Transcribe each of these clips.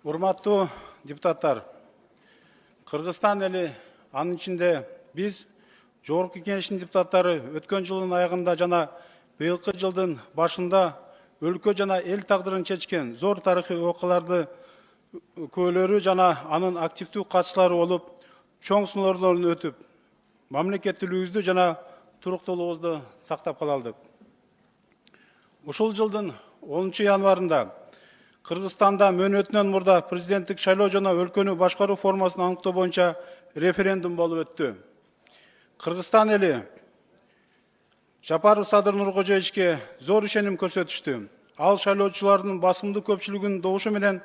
Урматтуу депутаттар, Кыргызстан эли, анын ичинде биз Жогорку Кеңештин депутаттары өткөн жылдын аягында жана быйылкы жылдын башында өлкө жана эл тагдырын чечкен зор тарыхый окуяларды күбөлөрү жана анын активдүү катчылары болуп, чоң сыноолордон өтүп, мамлекеттүүлүгүбүздү жана туруктуулугубузду сактап кала алдык. Ушул жылдын 10 январында Кыргызстанда мөөнөтүнөн мурда президенттик шайлоо жана өлкөнү башкаруу формасын аныктоо боюнча референдум болуп өттү. Кыргызстан эли Жапаров Садыр Нуркожоевичке зор ишеним көрсөтүштү. Ал шайлоочулардын басымдуу көпчүлүгүнүн добушу менен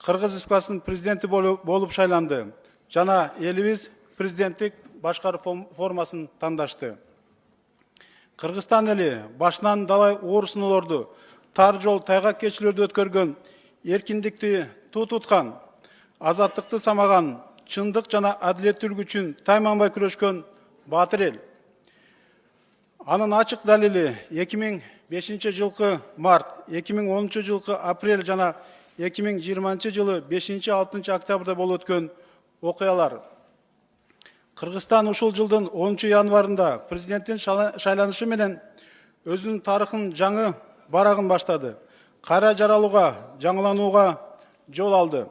Кыргыз Республикасынын президенти болуп шайланды жана элибиз президенттик башкаруу формасын тандашты. Кыргызстан эли башынан далай оор сыноолорду, тар жол тайгак кечилерди өткөргөн, эркиндикти туу туткан, азаттыкты самаган, чындык жана адилеттүүлүк үчүн тайманбай күрөшкөн баатыр эл. Анын ачык далили 2005 жылкы март, 2010 жылкы апрель жана 2020 жылы 5-6 октябрда болуп өткөн окуялар. Кыргызстан ушул жылдын 10 январында президенттин шайланышы менен өзүнүн тарыхын жаңы барагын баштады. Кайра жаралууга, жаңыланууга жол алды.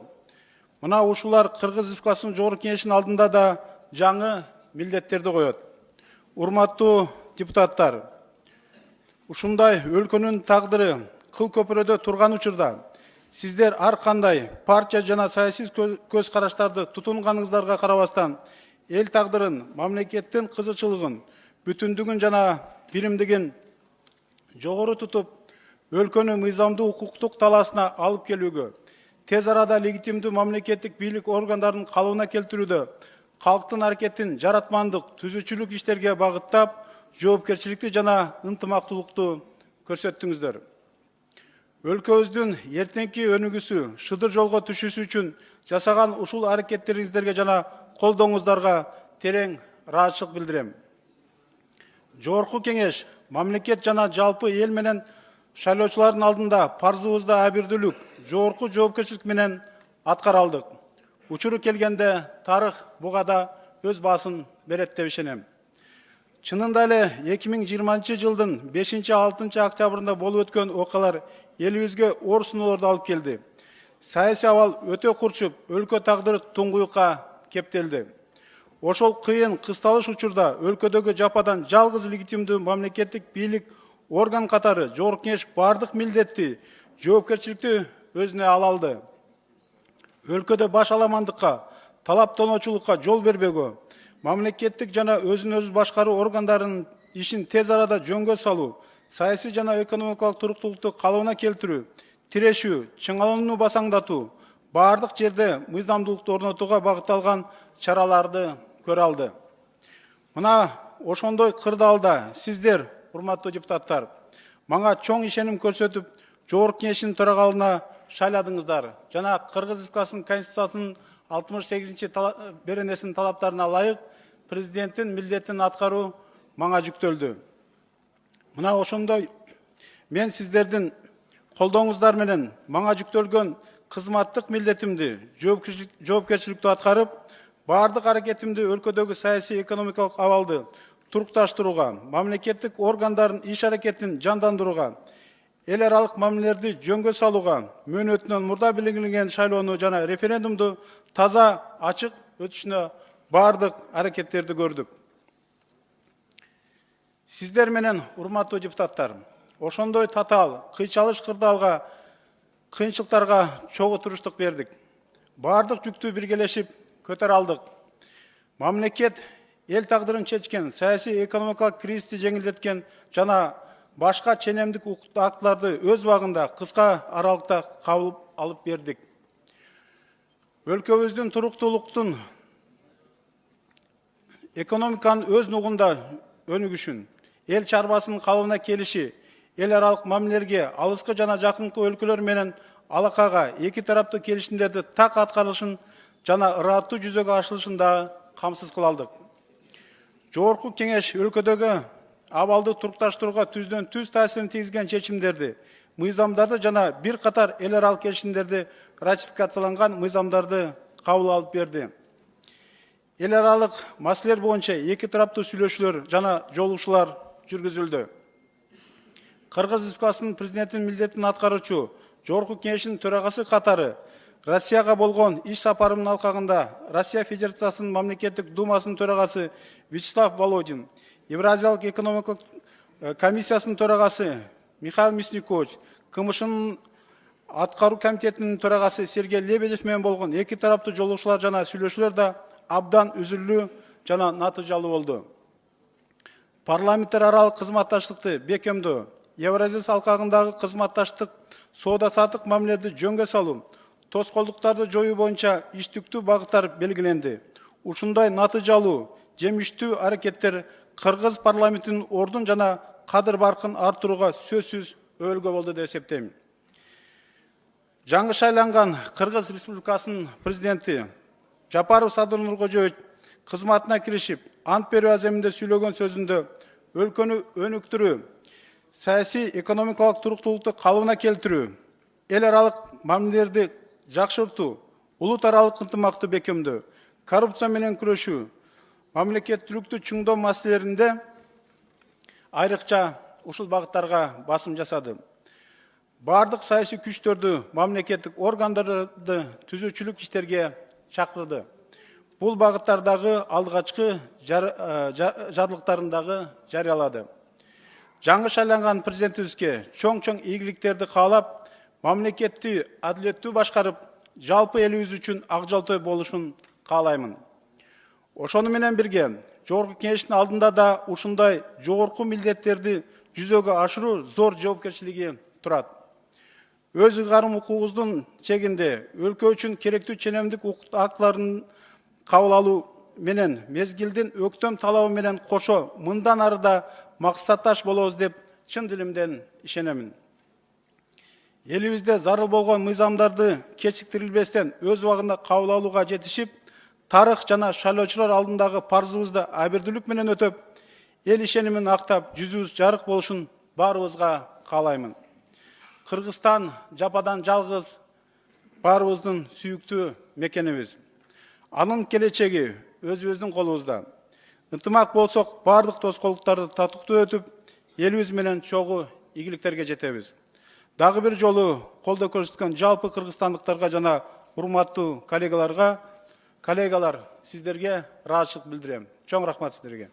Мына ушулар Кыргыз Республикасынын Жогорку Кеңешинин алдында да жаңы милдеттерди коет. Урматтуу депутаттар, ушундай өлкөнүн тагдыры кыл көпүрөдө турган учурда сиздер ар кандай партия жана саясий көз караштарды тутунганыңыздарга карабастан эл тагдырын, мамлекеттин кызычылыгын, бүтүндүгүн жана биримдигин жогору тутуп, өлкөнү мыйзамдуу укуктук талаасына алып келүүгө, тез арада легитимдүү мамлекеттик бийлик органдарынын калыбына келтирүүдө, калктын аракетин жаратмандык, түзүүчүлүк иштерге багыттап, жоопкерчиликти жана ынтымактуулукту көрсөттүңүздөр. Өлкөбүздүн эртеңки өнүгүүсү, шыдыр жолго түшүүсү үчүн жасаган ушул аракеттериңиздерге жана колдооңуздарга терең ыраазычылык билдирем. Жогорку Кеңеш мамлекет жана жалпы эл менен шайлоочулардын алдында парзыбызды абийирдүүлүк, жогорку жоопкерчилик менен аткара алдык. Учуру келгенде тарых буга да өз баасын берет деп ишенем. Чынында эле 2020 жылдын 5-6 октябрында болуп өткөн окуялар элибизге оор сыноолорду алып келди. Саясий абал өтө курчуп, өлкө тагдыры туңгуюкка кептелди. Ошол кыйын кысталыш учурда өлкөдөгү жападан жалгыз легитимдүү мамлекеттик бийлик орган катары Жогорку Кеңеш бардык милдетти, жоопкерчиликти өзүнө ала алды. Өлкөдө баш аламандыкка, талаптануучулукка жол бербөөгө, мамлекеттик жана өзүн өзү башкаруу органдарынын ишин тез арада жөнгө салуу, саясий жана экономикалык туруктуулукту калыбына келтирүү, тирешүү, чыңалууну басаңдатуу, бардык жерде мыйзамдуулукту орнотууга багытталган чараларды көрө алды. Мына ошондой кырдаалда сиздер, урматтуу депутаттар, мага чоң ишеним көрсөтүп, Жогорку Кеңештин төрагалыгына шайладыңыздар жана Кыргыз Республикасынын Конституциясынын 68 беренесинин талаптарына ылайык президенттин милдетин аткаруу мага жүктөлдү. Мына ошондой мен сиздердин колдооңуздар менен мага жүктөлгөн кызматтык милдетимди, жоопкерчиликтүү аткарып, бардык аракетимди өлкөдөгү саясий экономикалык абалды турукташтырууга, мамлекеттик органдардын иш аракетин жандандырууга, эл аралык мамилелерди жөнгө салууга, мөөнөтүнөн мурда белгиленген шайлоону жана референдумду таза, ачык өтүшүнө бардык аракеттерди көрдүк. Сиздер менен, урматтуу депутаттар, ошондой татаал, кыйчалыш кырдаалга, кыйынчылыктарга чогуу туруштук бердик. Бардык жүктү биргелешип көтөрө алдык. Мамлекет эл тагдырын чечкен, саясий экономикалык кризисти жеңилдеткен жана башка ченемдик укуктук актыларды өз убагында кыска аралыкта кабыл алып бердик. Өлкөбүздүн туруктуулуктун, экономиканын өз нугунда өнүгүшүн, эл чарбасынын калыбына келиши, эл аралык мамилелерге алыскы жана жакынкы өлкөлөр менен алакага эки тараптуу келишимдерди так аткарылышын жана ыраттуу жүзөгө ашырылышын да камсыз кыла алдык. Жогорку Кеңеш өлкөдөгү абалды турукташтырууга түздөн түз таасирин тийгизген чечимдерди, мыйзамдарды жана бир катар эл аралык келишимдерди ратификацияланган мыйзамдарды кабыл алып берди. Эл аралык маселелер боюнча эки тараптуу сүйлөшүүлөр жана жолугушуулар жүргүзүлдү. Кыргыз Республикасынын президентинин милдетин аткаруучу Жогорку Кеңештин төрагасы катары Россияга болгон иш сапарымдын алкагында Россия Федерациясынын мамлекеттик думасынын төрагасы Вячеслав Володин, Евразиялык экономикалык комиссиясынын төрагасы Михаил Мясникович, КМШнын аткаруу комитетинин төрагасы Сергей Лебедев менен болгон эки тараптуу жолугушуулар жана сүйлөшүүлөр да абдан үзүлүү жана натыйжалуу болду. Парламенттер аралык кызматташтыкты бекемдөө, Евразия алкагындагы кызматташтык, соода-саттык мамилелерди жөнгө салуу, тоскоолдуктарды жоюу боюнча иштиктүү багыттар белгиленди. Ушундай натыйжалуу, жемиштүү аракеттер Кыргыз парламентинин ордун жана кадыр баркын арттырууга сөзсүз өбөлгө болду деп эсептейм. Жаңы шайланган Кыргыз Республикасынын президенти Жапаров Садыр Нуркожоевич кызматына киришип, ант берүү аземинде сүйлөгөн сөзүндө өлкөнү өнүктүрүү, саясий экономикалык туруктуулукту калыбына келтирүү, эл аралык мамилелерди жакшыртуу, улут аралык ынтымакты бекемдөө, коррупция менен күрөшүү, мамлекеттүүлүктү чыңдоо маселелеринде айрыкча ушул багыттарга басым жасады. Бардык саясий күчтөрдү, мамлекеттик органдарды түзүүчүлүк иштерге чакырды. Бул багыттардагы алгачкы жарлыктарын жарыялады. Жаңы шайланган президентибизге чоң ийгиликтерди каалап, мамлекетти адилеттүү башкарып, жалпы элибиз үчүн ак жолтой болушун каалаймын. Ошону менен бирге, Жогорку Кеңештин алдында да ушундай жогорку милдеттерди жүзөгө ашыруу зор жоопкерчилиги турат. Өз ыйгарым укугубуздун чегинде өлкө үчүн керектүү ченемдик укук актыларын кабыл алуу менен мезгилдин өктөм талабы менен кошо мындан ары да максатташ болобуз деп чын дилимден ишенемин. Элибизде зарыл болгон мыйзамдарды кечиктирилбестен өз убагында кабыл алууга жетишип, тарых жана шайлоочулар алдындагы парзыбызды абердүүлүк менен өтөп, эл ишенимин актап, жүзүбүз жарык болушун баарыбызга каалаймын. Кыргызстан жападан жалгыз баарыбыздын сүйүктүү мекенибиз. Анын келечеги өзүбүздүн колубузда. Ынтымак болсок, бардык тоскоолдуктарды татыктуу өтүп, элибиз менен чогуу ийгиликтерге жетебиз. Дагы бир жолу колдоо көрсөткөн жалпы кыргызстандыктарга жана урматтуу коллегалар сиздерге ыраазычылык билдирем. Чоң рахмат сиздерге.